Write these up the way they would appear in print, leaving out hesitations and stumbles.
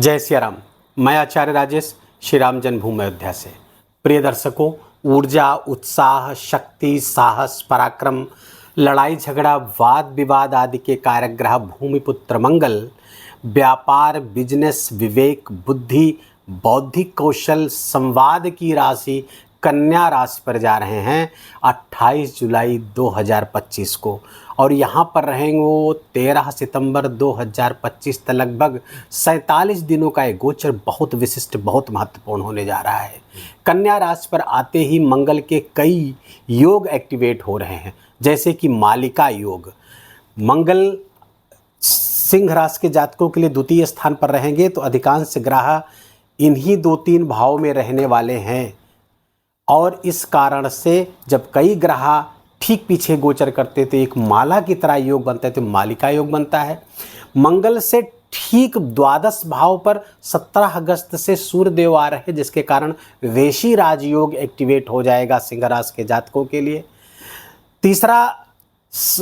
जय सिया राम। मैं आचार्य राजेश श्री राम जन्मभूमि अयोध्या से। प्रिय दर्शकों, ऊर्जा, उत्साह, शक्ति, साहस, पराक्रम, लड़ाई झगड़ा, वाद विवाद आदि के कारक ग्रह भूमिपुत्र मंगल व्यापार, बिजनेस, विवेक, बुद्धि, बौद्धिक कौशल, संवाद की राशि कन्या राशि पर जा रहे हैं 28 जुलाई 2025 को, और यहाँ पर रहेंगे वो 13 सितंबर 2025 तक। लगभग 47 दिनों का ये गोचर बहुत विशिष्ट, बहुत महत्वपूर्ण होने जा रहा है। कन्या राशि पर आते ही मंगल के कई योग एक्टिवेट हो रहे हैं, जैसे कि मालिका योग। मंगल सिंह राशि के जातकों के लिए द्वितीय स्थान पर रहेंगे, तो अधिकांश ग्रह इन्हीं 2-3 भाव में रहने वाले हैं, और इस कारण से जब कई ग्रह ठीक पीछे गोचर करते तो एक माला की तरह योग बनता है, तो मालिका योग बनता है। मंगल से ठीक द्वादश भाव पर 17 अगस्त से सूर्यदेव आ रहे हैं, जिसके कारण वेशी राजयोग एक्टिवेट हो जाएगा सिंह राशि के जातकों के लिए। तीसरा,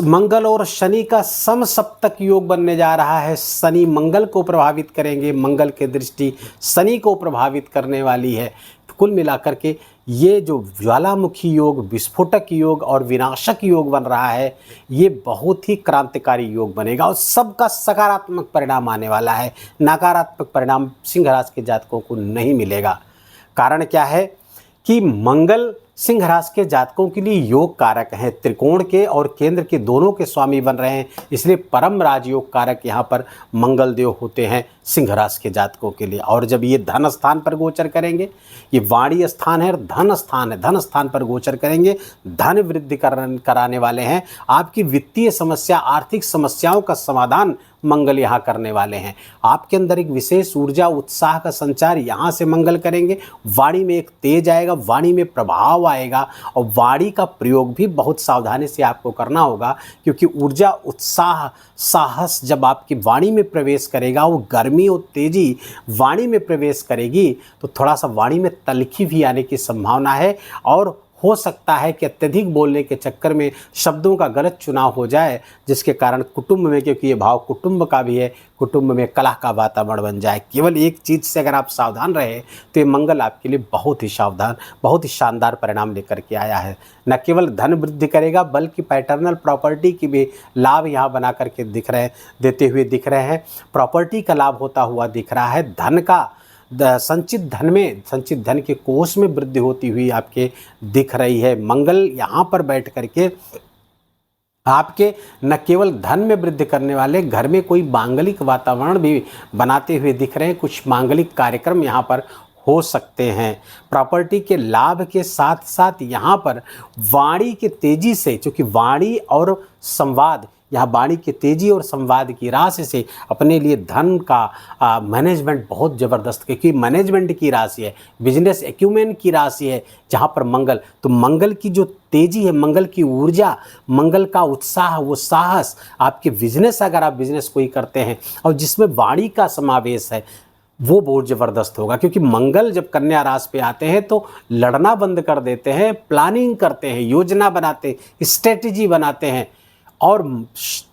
मंगल और शनि का समसप्तक योग बनने जा रहा है। शनि मंगल को प्रभावित करेंगे, मंगल की दृष्टि शनि को प्रभावित करने वाली है। तो कुल मिलाकर के ये जो ज्वालामुखी योग, विस्फोटक योग और विनाशक योग बन रहा है, ये बहुत ही क्रांतिकारी योग बनेगा और सबका सकारात्मक परिणाम आने वाला है। नकारात्मक परिणाम सिंह राशि के जातकों को नहीं मिलेगा। कारण क्या है कि मंगल सिंह राशि के जातकों के लिए योग कारक हैं, त्रिकोण के और केंद्र के दोनों के स्वामी बन रहे हैं, इसलिए परम राजयोग कारक यहाँ पर मंगल देव होते हैं सिंह राशि के जातकों के लिए। और जब ये धन स्थान पर गोचर करेंगे, ये वाणी स्थान है, धन स्थान है, धन स्थान पर गोचर करेंगे, धन वृद्धि कराने वाले हैं। आपकी वित्तीय समस्या, आर्थिक समस्याओं का समाधान मंगल यहाँ करने वाले हैं। आपके अंदर एक विशेष ऊर्जा, उत्साह का संचार यहाँ से मंगल करेंगे। वाणी में एक तेज आएगा, वाणी में प्रभाव आएगा, और वाणी का प्रयोग भी बहुत सावधानी से आपको करना होगा, क्योंकि ऊर्जा, उत्साह, साहस जब आपकी वाणी में प्रवेश करेगा, वो गर्मी और तेजी वाणी में प्रवेश करेगी, तो थोड़ा सा वाणी में तल्खी भी आने की संभावना है, और हो सकता है कि अत्यधिक बोलने के चक्कर में शब्दों का गलत चुनाव हो जाए, जिसके कारण कुटुंब में, क्योंकि ये भाव कुटुंब का भी है, कुटुंब में कलह का वातावरण बन जाए। केवल एक चीज़ से अगर आप सावधान रहे तो ये मंगल आपके लिए बहुत ही सावधान, बहुत ही शानदार परिणाम लेकर के आया है। न केवल धन वृद्धि करेगा, बल्कि पैटर्नल प्रॉपर्टी की भी लाभ यहाँ बना करके देते हुए दिख रहे हैं। प्रॉपर्टी का लाभ होता हुआ दिख रहा है। धन का संचित धन के कोष में वृद्धि होती हुई आपके दिख रही है। मंगल यहाँ पर बैठ करके आपके न केवल धन में वृद्धि करने वाले, घर में कोई मांगलिक वातावरण भी बनाते हुए दिख रहे हैं। कुछ मांगलिक कार्यक्रम यहाँ पर हो सकते हैं। प्रॉपर्टी के लाभ के साथ साथ यहाँ पर वाणी के तेजी से, क्योंकि वाणी और संवाद, यहाँ वाणी की तेजी और संवाद की राशि से अपने लिए धन का मैनेजमेंट बहुत ज़बरदस्त, क्योंकि मैनेजमेंट की राशि है, बिजनेस एक्यूमेन की राशि है जहाँ पर मंगल, तो मंगल की जो तेजी है, मंगल की ऊर्जा, मंगल का उत्साह, वो साहस, आपके बिजनेस, अगर आप बिजनेस कोई करते हैं और जिसमें वाणी का समावेश है, वो बहुत ज़बरदस्त होगा। क्योंकि मंगल जब कन्या राशि पे आते हैं तो लड़ना बंद कर देते हैं, प्लानिंग करते हैं, योजना बनाते हैं, स्ट्रेटजी बनाते हैं, और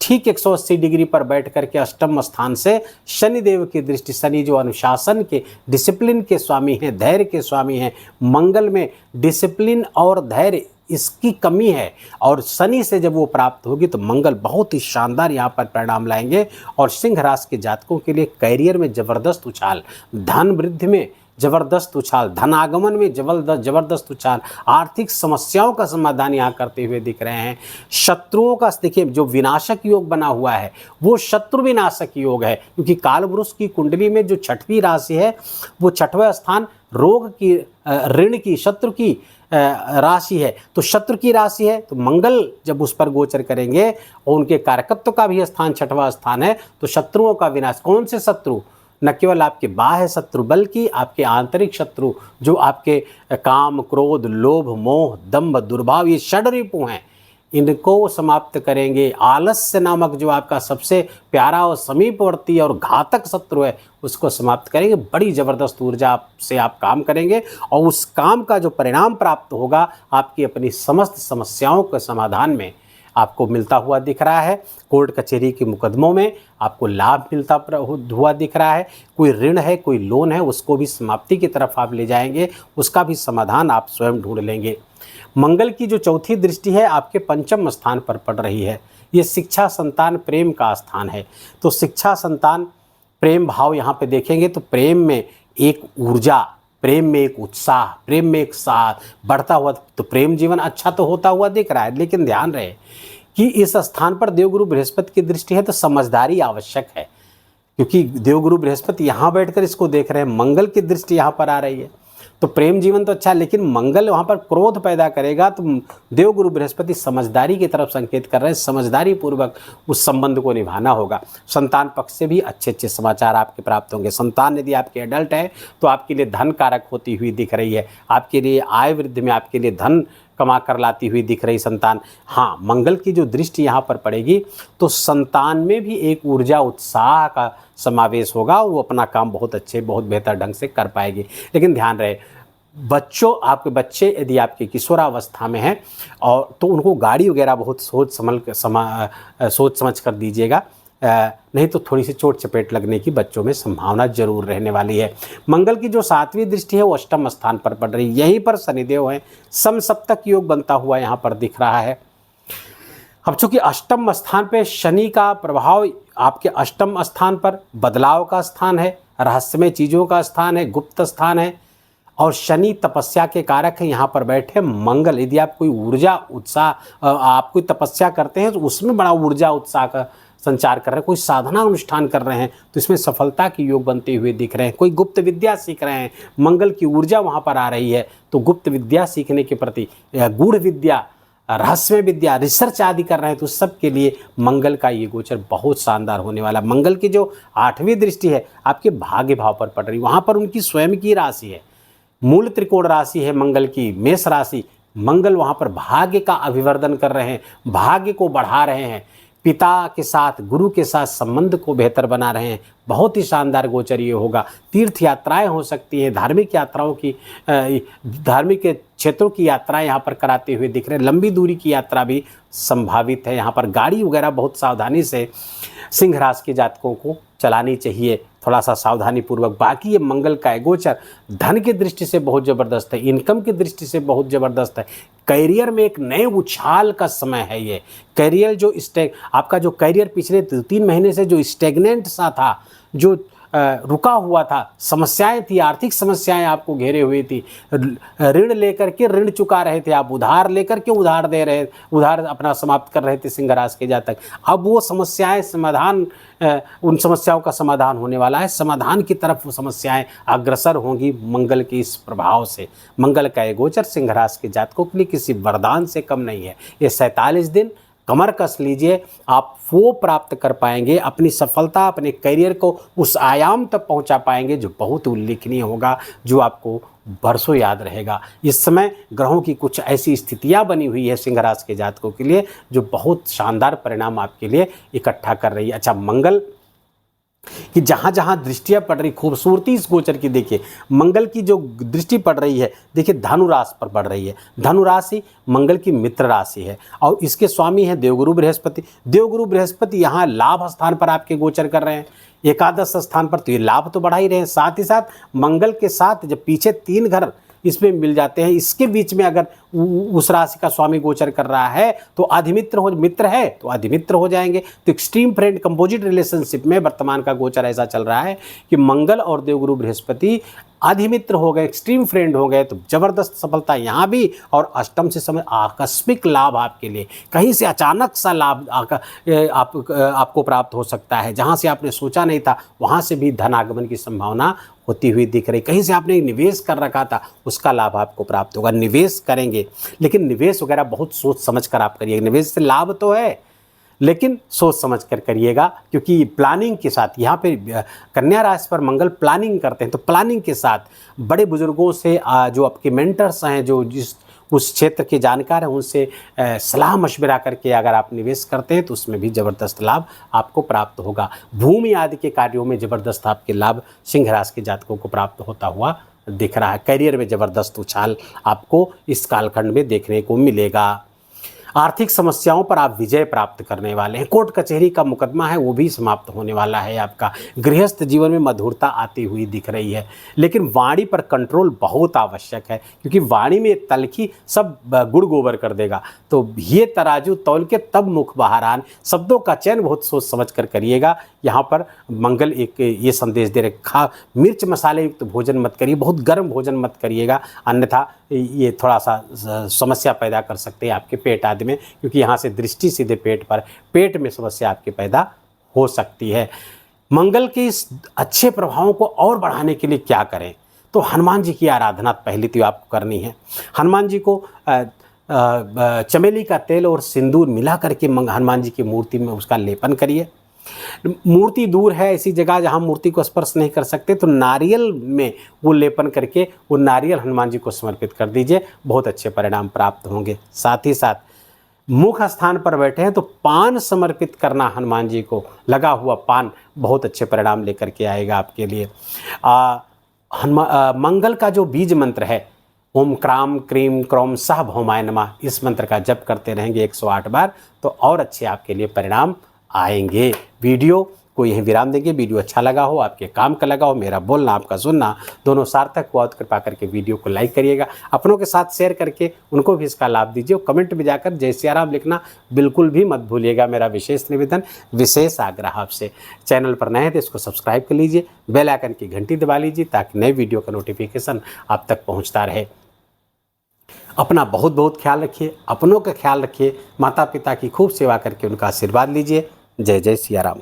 ठीक 180 डिग्री पर बैठ करके अष्टम स्थान से शनिदेव की दृष्टि, शनि जो अनुशासन के, डिसिप्लिन के स्वामी हैं, धैर्य के स्वामी हैं, मंगल में डिसिप्लिन और धैर्य इसकी कमी है, और शनि से जब वो प्राप्त होगी तो मंगल बहुत ही शानदार यहाँ पर परिणाम लाएंगे। और सिंह राशि के जातकों के लिए करियर में ज़बरदस्त उछाल, धन वृद्धि में ज़बरदस्त उछाल, धनागमन में ज़बरदस्त उछाल, आर्थिक समस्याओं का समाधान यहाँ करते हुए दिख रहे हैं। शत्रुओं का, देखिए जो विनाशक योग बना हुआ है वो शत्रु विनाशक योग है, क्योंकि कालपुरुष की कुंडली में जो 6वीं राशि है, वो 6वां स्थान रोग की, ऋण की, शत्रु की राशि है। तो शत्रु की राशि है, तो मंगल जब उस पर गोचर करेंगे और उनके कारकत्व का भी स्थान 6वां स्थान है, तो शत्रुओं का विनाश। कौन से शत्रु? न केवल आपके बाह्य शत्रु, बल्कि आपके आंतरिक शत्रु, जो आपके काम, क्रोध, लोभ, मोह, दंभ, दुर्भाव, ये षड्रिपु हैं, इनको समाप्त करेंगे। आलस्य नामक जो आपका सबसे प्यारा और समीपवर्ती और घातक शत्रु है, उसको समाप्त करेंगे। बड़ी ज़बरदस्त ऊर्जा से आप काम करेंगे, और उस काम का जो परिणाम प्राप्त होगा, आपकी अपनी समस्त समस्याओं के समाधान में आपको मिलता हुआ दिख रहा है। कोर्ट कचहरी के मुकदमों में आपको लाभ मिलता हुआ दिख रहा है। कोई ऋण है, कोई लोन है, उसको भी समाप्ति की तरफ आप ले जाएंगे, उसका भी समाधान आप स्वयं ढूंढ लेंगे। मंगल की जो चौथी दृष्टि है आपके पंचम स्थान पर पड़ रही है। ये शिक्षा, संतान, प्रेम का स्थान है। तो शिक्षा, संतान, प्रेम भाव यहाँ पे देखेंगे तो प्रेम में एक ऊर्जा, प्रेम में एक उत्साह, प्रेम में एक साथ बढ़ता हुआ, तो प्रेम जीवन अच्छा तो होता हुआ दिख रहा है। लेकिन ध्यान रहे कि इस स्थान पर देवगुरु बृहस्पति की दृष्टि है तो समझदारी आवश्यक है, क्योंकि देवगुरु बृहस्पति यहाँ बैठकर इसको देख रहे हैं, मंगल की दृष्टि यहाँ पर आ रही है। तो प्रेम जीवन तो अच्छा है, लेकिन मंगल वहाँ पर क्रोध पैदा करेगा, तो देवगुरु बृहस्पति समझदारी की तरफ संकेत कर रहे हैं। समझदारी पूर्वक उस संबंध को निभाना होगा। संतान पक्ष से भी अच्छे अच्छे समाचार आपके प्राप्त होंगे। संतान यदि आपके एडल्ट है तो आपके लिए धन कारक होती हुई दिख रही है, आपके लिए आय वृद्धि में आपके लिए धन कमा कर लाती हुई दिख रही संतान। हाँ, मंगल की जो दृष्टि यहाँ पर पड़ेगी तो संतान में भी एक ऊर्जा, उत्साह का समावेश होगा। वो अपना काम बहुत अच्छे, बहुत बेहतर ढंग से कर पाएगी। लेकिन ध्यान रहे, बच्चों, आपके बच्चे यदि आपके किशोरावस्था में हैं और तो उनको गाड़ी वगैरह बहुत सोच समझ कर दीजिएगा, नहीं तो थोड़ी सी चोट चपेट लगने की बच्चों में संभावना जरूर रहने वाली है। मंगल की जो सातवीं दृष्टि है वो अष्टम स्थान पर पड़ रही है। यहीं पर शनिदेव है, समसप्तक योग बनता हुआ यहाँ पर दिख रहा है। अब चूंकि अष्टम स्थान पे शनि का प्रभाव, आपके अष्टम स्थान पर बदलाव का स्थान है, रहस्यमय चीज़ों का स्थान है, गुप्त स्थान है, और शनि तपस्या के कारक है। यहाँ पर बैठे मंगल, यदि आप कोई ऊर्जा, उत्साह, आप कोई तपस्या करते हैं तो उसमें बड़ा ऊर्जा, उत्साह का संचार कर रहे हैं, कोई साधना अनुष्ठान कर रहे हैं तो इसमें सफलता के योग बनते हुए दिख रहे हैं। कोई गुप्त विद्या सीख रहे हैं, मंगल की ऊर्जा वहाँ पर आ रही है, तो गुप्त विद्या सीखने के प्रति, गूढ़ विद्या, रहस्यमय विद्या, रिसर्च आदि कर रहे हैं तो सब के लिए मंगल का ये गोचर बहुत शानदार होने वाला। मंगल की जो आठवीं दृष्टि है आपके भाग्य भाव पर पड़ रही, वहाँ पर उनकी स्वयं की राशि है, मूल त्रिकोण राशि है मंगल की, मेष राशि। मंगल वहाँ पर भाग्य का अभिवर्धन कर रहे हैं, भाग्य को बढ़ा रहे हैं, पिता के साथ, गुरु के साथ संबंध को बेहतर बना रहे हैं। बहुत ही शानदार गोचर ये होगा। तीर्थ यात्राएं हो सकती हैं, धार्मिक यात्राओं की, धार्मिक क्षेत्रों की यात्राएं यहाँ पर कराते हुए दिख रहे हैं। लंबी दूरी की यात्रा भी संभावित है। यहाँ पर गाड़ी वगैरह बहुत सावधानी से सिंह राशि के जातकों को चलानी चाहिए, थोड़ा सा सावधानी पूर्वक। बाकी ये मंगल का गोचर धन की दृष्टि से बहुत ज़बरदस्त है, इनकम की दृष्टि से बहुत ज़बरदस्त है। करियर में एक नए उछाल का समय है ये। करियर जो आपका जो करियर पिछले 3 महीने से जो स्टेगनेंट सा था, जो रुका हुआ था, समस्याएं थी, आर्थिक समस्याएं आपको घेरे हुई थी, ऋण लेकर के ऋण चुका रहे थे आप, उधार लेकर के उधार दे रहे, उधार अपना समाप्त कर रहे थे सिंह राशि के जातक। अब वो समस्याएं समाधान, उन समस्याओं का समाधान होने वाला है। समाधान की तरफ वो समस्याएं अग्रसर होंगी मंगल के इस प्रभाव से। मंगल का ये गोचर सिंह राशि के जातकों के लिए किसी वरदान से कम नहीं है। ये 47 दिन कमर कस लीजिए, आप वो प्राप्त कर पाएंगे, अपनी सफलता, अपने करियर को उस आयाम तक पहुंचा पाएंगे जो बहुत उल्लेखनीय होगा, जो आपको बरसों याद रहेगा। इस समय ग्रहों की कुछ ऐसी स्थितियां बनी हुई है सिंह राशि के जातकों के लिए जो बहुत शानदार परिणाम आपके लिए इकट्ठा कर रही है। अच्छा, मंगल कि जहाँ जहाँ दृष्टियाँ पड़ रही, खूबसूरती इस गोचर की देखिए, मंगल की जो दृष्टि पड़ रही है, देखिए धनु राशि पर पड़ रही है। धनु राशि मंगल की मित्र राशि है और इसके स्वामी हैं देवगुरु बृहस्पति। देवगुरु बृहस्पति यहाँ लाभ स्थान पर आपके गोचर कर रहे हैं, एकादश स्थान पर, तो ये लाभ तो बढ़ा ही रहे हैं। साथ ही साथ मंगल के साथ जब पीछे 3 घर इसमें मिल जाते हैं, इसके बीच में अगर उस राशि का स्वामी गोचर कर रहा है तो अधिमित्र हो, मित्र है तो अधिमित्र हो जाएंगे। तो एक्सट्रीम फ्रेंड कंपोजिट रिलेशनशिप में वर्तमान का गोचर ऐसा चल रहा है कि मंगल और देवगुरु बृहस्पति अधिमित्र हो गए, एक्सट्रीम फ्रेंड हो गए, तो जबरदस्त सफलता यहाँ भी। और अष्टम से समय आकस्मिक लाभ आपके लिए, कहीं से अचानक सा लाभ आपको प्राप्त हो सकता है। जहाँ से आपने सोचा नहीं था वहाँ से भी धन आगमन की संभावना होती हुई दिख रही। कहीं से आपने निवेश कर रखा था उसका लाभ आपको प्राप्त होगा। निवेश करेंगे, लेकिन निवेश वगैरह बहुत सोच समझ कर आप करिएगा। निवेश से लाभ तो है लेकिन सोच समझ कर करिएगा, क्योंकि प्लानिंग के साथ, यहाँ पे कन्या राशि पर मंगल प्लानिंग करते हैं, तो प्लानिंग के साथ बड़े बुजुर्गों से, जो आपके मेंटर्स हैं, जो जिस उस क्षेत्र के जानकार हैं, उनसे सलाह मशवरा करके अगर आप निवेश करते हैं तो उसमें भी ज़बरदस्त लाभ आपको प्राप्त होगा। भूमि आदि के कार्यों में ज़बरदस्त आपके लाभ सिंह राशि के जातकों को प्राप्त होता हुआ दिख रहा है। करियर में ज़बरदस्त उछाल आपको इस कालखंड में देखने को मिलेगा। आर्थिक समस्याओं पर आप विजय प्राप्त करने वाले हैं। कोर्ट कचहरी का मुकदमा है वो भी समाप्त होने वाला है आपका। गृहस्थ जीवन में मधुरता आती हुई दिख रही है, लेकिन वाणी पर कंट्रोल बहुत आवश्यक है, क्योंकि वाणी में तलखी सब गुड़ गोबर कर देगा। तो ये तराजू तौल के तब मुख बाहर आन। शब्दों का चयन बहुत सोच समझ कर करिएगा। यहाँ पर मंगल एक ये संदेश दे रहे, मिर्च मसाले युक्त भोजन मत करिए, बहुत गर्म भोजन मत करिएगा, अन्यथा ये थोड़ा सा समस्या पैदा कर सकते हैं आपके पेट आदि में, क्योंकि यहाँ से दृष्टि सीधे पेट में समस्या आपके पैदा हो सकती है। मंगल के इस अच्छे प्रभावों को और बढ़ाने के लिए क्या करें? तो हनुमान जी की आराधना पहली तो आपको करनी है। हनुमान जी को चमेली का तेल और सिंदूर मिला करके हनुमान जी की मूर्ति में उसका लेपन करिए। मूर्ति दूर है, ऐसी जगह जहाँ मूर्ति को स्पर्श नहीं कर सकते, तो नारियल में वो लेपन करके वो नारियल हनुमान जी को समर्पित कर दीजिए, बहुत अच्छे परिणाम प्राप्त होंगे। साथ ही साथ मुख स्थान पर बैठे हैं तो पान समर्पित करना हनुमान जी को, लगा हुआ पान बहुत अच्छे परिणाम लेकर के आएगा आपके लिए। मंगल का जो बीज मंत्र है, ओम क्राम क्रीम क्रौम सह भौमाय नमः, इस मंत्र का जप करते रहेंगे 108 बार, तो और अच्छे आपके लिए परिणाम आएंगे। वीडियो को यहीं विराम देंगे। वीडियो अच्छा लगा हो, आपके काम का लगा हो, मेरा बोलना आपका सुनना दोनों सार्थक हुआ तो कृपा करके वीडियो को लाइक करिएगा, अपनों के साथ शेयर करके उनको भी इसका लाभ दीजिए। कमेंट में जाकर जय सिया राम लिखना बिल्कुल भी मत भूलिएगा, मेरा विशेष निवेदन, विशेष आग्रह आपसे। चैनल पर नए हैं तो इसको सब्सक्राइब कर लीजिए, बेल आइकन की घंटी दबा लीजिए ताकि नए वीडियो का नोटिफिकेशन आप तक पहुँचता रहे। अपना बहुत बहुत ख्याल रखिए, अपनों का ख्याल रखिए, माता पिता की खूब सेवा करके उनका आशीर्वाद लीजिए। जय जय सिया राम।